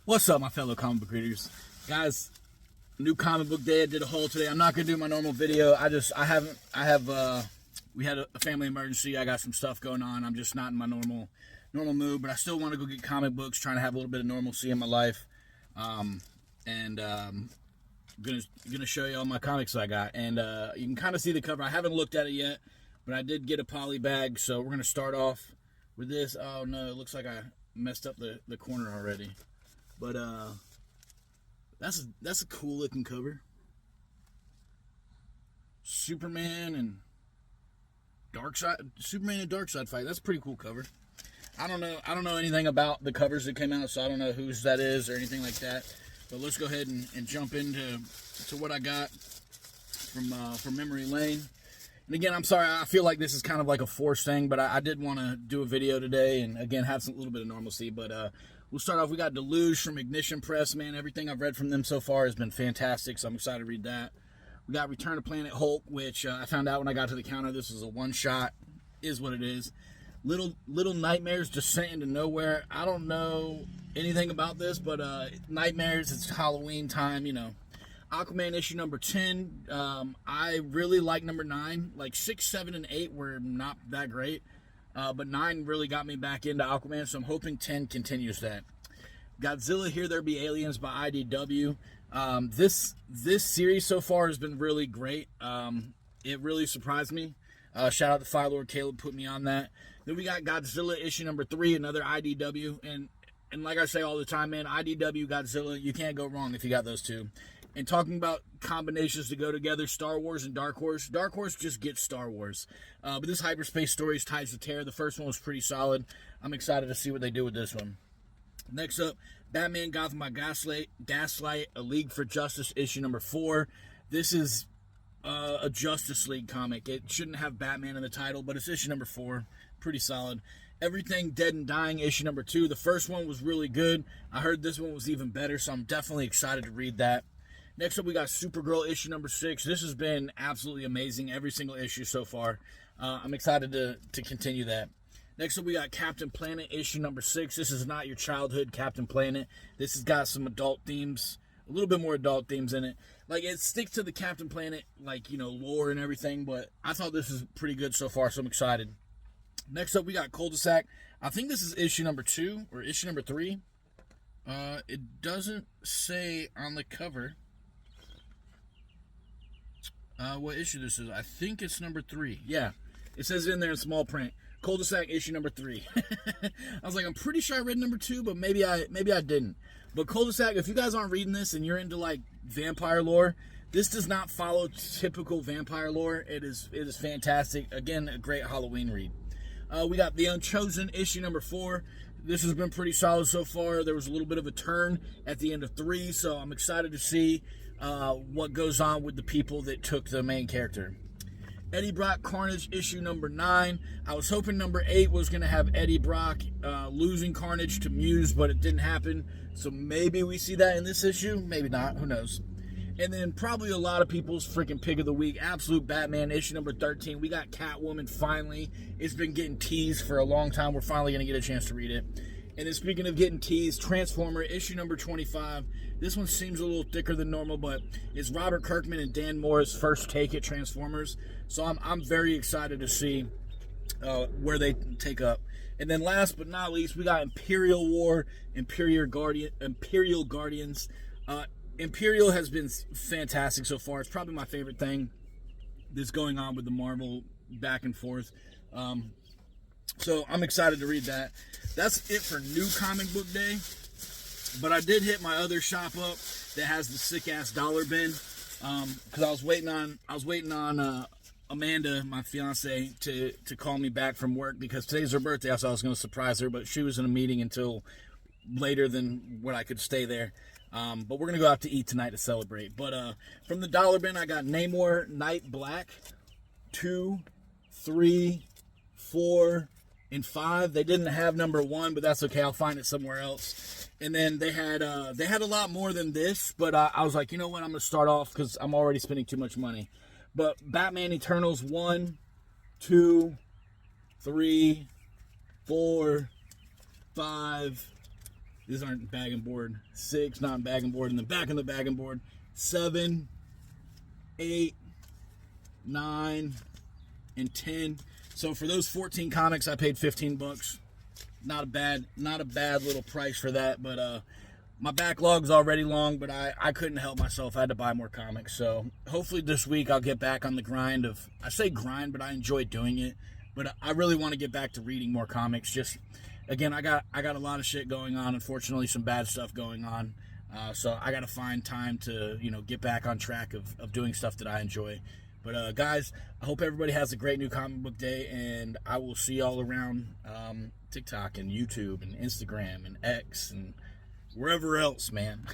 What's up, my fellow comic book readers? Guys, new comic book day. I did a haul today. I'm not going to do my normal video. We had a family emergency. I got some stuff going on. I'm just not in my normal mood, but I still want to go get comic books, trying to have a little bit of normalcy in my life. Gonna show you all my comics I got. And you can kind of see the cover. I haven't looked at it yet, but I did get a poly bag, so we're going to start off with this. Oh, no, it looks like I messed up the corner already. But that's a cool looking cover. Superman and Darkseid fight. That's a pretty cool cover. I don't know anything about the covers that came out, so I don't know whose that is or anything like that. But let's go ahead and jump into what I got from memory lane. And again, I'm sorry, I feel like this is kind of like a forced thing, but I did want to do a video today and again have a little bit of normalcy. But we'll start off. We got Deluge from Ignition Press. Man, everything I've read from them so far has been fantastic, so I'm excited to read that. We got Return to Planet Hulk, which I found out when I got to the counter. This is a one-shot, is what it is. Little Nightmares Descent into Nowhere. I don't know anything about this, but Nightmares, it's Halloween time, you know. Aquaman issue number 10. I really like number 9. Like 6, 7, and 8 were not that great. But 9 really got me back into Aquaman, so I'm hoping 10 continues that. Godzilla Here There Be Aliens by IDW. This series so far has been really great. It really surprised me. Shout out to Fire Lord Caleb, put me on that. Then we got Godzilla issue number 3, another IDW. And like I say all the time, man, IDW, Godzilla, you can't go wrong if you got those two. And talking about combinations to go together, Star Wars and Dark Horse. Dark Horse just gets Star Wars. But this hyperspace story is Tides of Terror. The first one was pretty solid. I'm excited to see what they do with this one. Next up, Batman Gotham by Gaslight, A League for Justice, issue number 4. This is a Justice League comic. It shouldn't have Batman in the title, but it's issue number 4. Pretty solid. Everything Dead and Dying, issue number 2. The first one was really good. I heard this one was even better, so I'm definitely excited to read that. Next up, we got Supergirl issue number 6. This has been absolutely amazing, every single issue so far. I'm excited to continue that. Next up, we got Captain Planet issue number 6. This is not your childhood Captain Planet. This has got some adult themes, a little bit more adult themes in it. Like, it sticks to the Captain Planet, like, you know, lore and everything, but I thought this is pretty good so far, so I'm excited. Next up, we got Cul-de-sac. I think this is issue number 2 or issue number 3. It doesn't say on the cover what issue this is. I think it's number 3. Yeah, it says it in there in small print. Cul-de-sac issue number 3. I was like, I'm pretty sure I read number 2, but maybe I didn't. But Cul-de-sac, if you guys aren't reading this and you're into like vampire lore, this does not follow typical vampire lore. It is fantastic. Again, a great Halloween read. We got The Unchosen issue number 4. This has been pretty solid so far. There was a little bit of a turn at the end of 3, so I'm excited to see what goes on with the people that took the main character. Eddie Brock Carnage issue number 9. I was hoping number 8 was going to have Eddie Brock losing Carnage to Muse, but it didn't happen. So maybe we see that in this issue. Maybe not. Who knows? And then probably a lot of people's freaking pick of the week, Absolute Batman issue number 13. We got Catwoman finally. It's been getting teased for a long time. We're finally going to get a chance to read it. And then speaking of getting teased, Transformer issue number 25. This one seems a little thicker than normal, but it's Robert Kirkman and Dan Moore's first take at Transformers. So I'm very excited to see where they take up. And then last but not least, we got Imperial War, Imperial Guardians. Imperial has been fantastic so far. It's probably my favorite thing that's going on with the Marvel back and forth. So I'm excited to read that. That's it for new comic book day. But I did hit my other shop up that has the sick ass dollar bin. Because I was waiting on Amanda, my fiance, to call me back from work because today's her birthday. So I was going to surprise her, but she was in a meeting until later than when I could stay there. But we're going to go out to eat tonight to celebrate. But from the dollar bin, I got Namor Night Black 2, 3, 4, and 5. They didn't have number 1, but that's okay. I'll find it somewhere else. And then they had a lot more than this, but I was like, you know what? I'm going to start off because I'm already spending too much money. But Batman Eternals 1, 2, 3, 4, 5, These aren't bag and board. 6, not bag and board. And then back in the bag and board, 7, 8, 9, and 10. So for those 14 comics, I paid $15. Not a bad little price for that. But my backlog's already long, but I couldn't help myself. I had to buy more comics. So hopefully this week I'll get back on the grind of, I say grind, but I enjoy doing it. But I really want to get back to reading more comics. Just, again, I got a lot of shit going on. Unfortunately, some bad stuff going on. So I got to find time to, get back on track of doing stuff that I enjoy. But guys, I hope everybody has a great new comic book day, and I will see y'all around TikTok and YouTube and Instagram and X and wherever else, man.